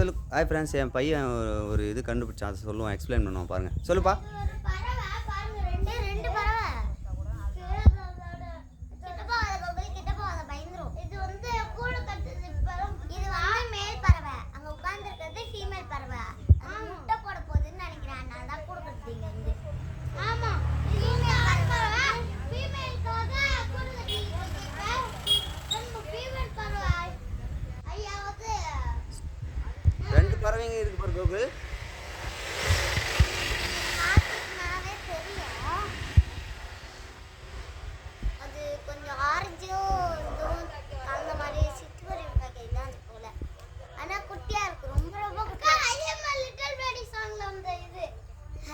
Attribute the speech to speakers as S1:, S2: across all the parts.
S1: சொல்லு. Hi friends, என் பையன் ஒரு இது கண்டுபிடிச்சான், அதை சொல்லுவான், எக்ஸ்பிளைன் பண்ணுவான் பாருங்கள். சொல்லுப்பா. ரெண்டு பறவைங்க இருக்கு பாரு கோகுல்.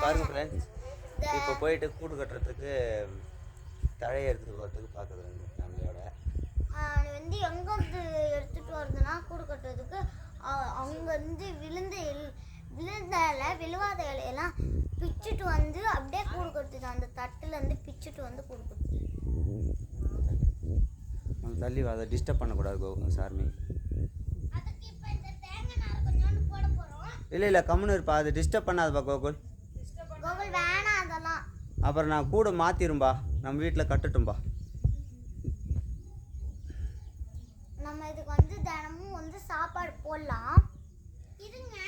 S1: பாருங்க ஃப்ரெண்ட்ஸ், இப்போ போயிட்டு கூடு கட்டுறதுக்கு தழையை எடுத்துகிட்டு போகிறதுக்கு பார்க்குறாங்க ஃபேமிலியோட.
S2: வந்து எங்கேருந்து எடுத்துகிட்டு வருதுன்னா கூடு கட்டுறதுக்கு அங்கேருந்து விழுவாத இலையெல்லாம் பிச்சுட்டு வந்து அப்படியே கூடு கட்டுது. அந்த தட்டுலேருந்து பிச்சுட்டு வந்து கூடு கட்டுது.
S1: தள்ளி அதை டிஸ்டர்ப் பண்ணக்கூடாது கோகுல் சார்மி. இல்லை கம்முன்னு இருப்பா, அதை டிஸ்டர்ப் பண்ணாதப்பா கோகுல்.
S2: வேணாம் அதெல்லாம்.
S1: அப்புறம் நான் கூட மாற்றிரும்பா, நம்ம வீட்டில் கட்டுட்டும்பா.
S2: நம்ம இதுக்கு வந்து தினமும் வந்து சாப்பாடு போடலாம்.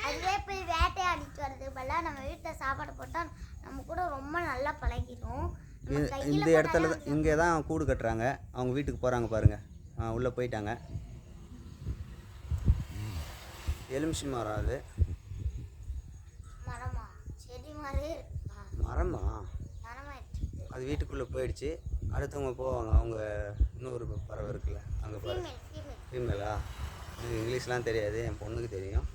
S2: அதுவே போய் வேட்டையாடிட்டு வர்றதுக்கு பதிலாக நம்ம வீட்டில் சாப்பாடு போட்டால் நம்ம கூட ரொம்ப நல்லா பழகிடும்.
S1: இந்த இடத்துல தான், இங்கே தான் கூடு கட்டுறாங்க. அவங்க வீட்டுக்கு போகிறாங்க பாருங்கள். உள்ளே போயிட்டாங்க. எலுமிச்சி மரம் அது.
S2: மரமா? செடி மாதிரி
S1: மரமா? அது வீட்டுக்குள்ளே போயிடுச்சு. அடுத்தவங்க போவாங்க. அவங்க இன்னொரு பறவை இருக்குல்ல அங்கே பாருங்க. ஃபீமேலா? எனக்கு இங்கிலீஷ்லாம் தெரியாது, என் பொண்ணுக்கு தெரியும்.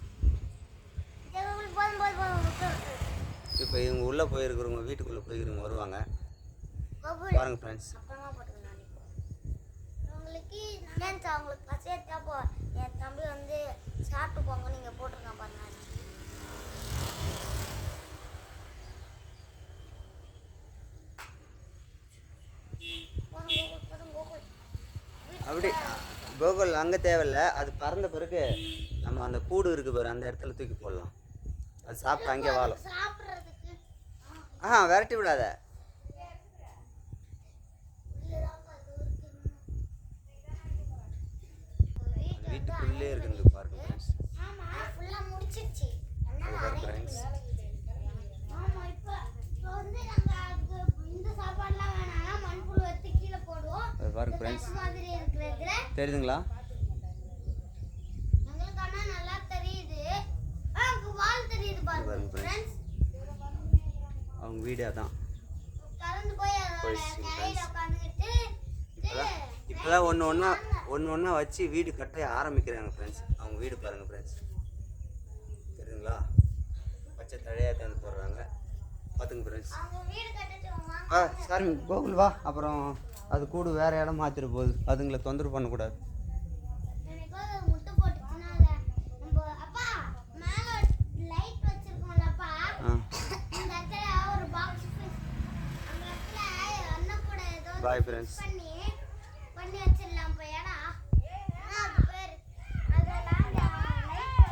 S1: இப்போ இவங்க உள்ளே போயிருக்கிறவங்க வீட்டுக்குள்ளே போயிருக்கிறவங்க வருவாங்க பாருங்கள் ஃப்ரெண்ட்ஸ்.
S2: அவங்களுக்கு பசியா போ, என் தம்பி வந்து சாப்பிட்டு போங்க நீங்கள் போட்டிருக்கான் பாருங்க.
S1: அப்படி கோகுல் அங்கே தேவையில்லை, அது பறந்த பிறகு நம்ம அந்த கூடு இருக்கு பாரு, அந்த இடத்துல தூக்கி போடலாம். அது சாப்பிட்டு அங்கே வாழும். விரட்டி விடாத. வீட்டுக்குள்ளே இருக்குது பாருங்க ஃப்ரெண்ட்ஸ். பாருங்க ஃப்ரெண்ட்ஸ், தெரியுதுங்களா? அவங்க வீடு அதான். இப்போதான் ஒன்று ஒன்றா வச்சு வீடு கட்ட ஆரம்பிக்கிறாங்க ஃப்ரெண்ட்ஸ். அவங்க வீடு பாருங்கள் ஃப்ரெண்ட்ஸ், தெரியுதுங்களா? பச்சை தழையாக தந்து போடுறாங்க பார்த்துங்க ஃப்ரெண்ட்ஸ். சாரி கோகுல் வா. அப்புறம் அது கூடு வேறு இடம் மாற்றிட போகுது, அதுங்களை தொந்தரவு பண்ணக்கூடாது. Bye friends.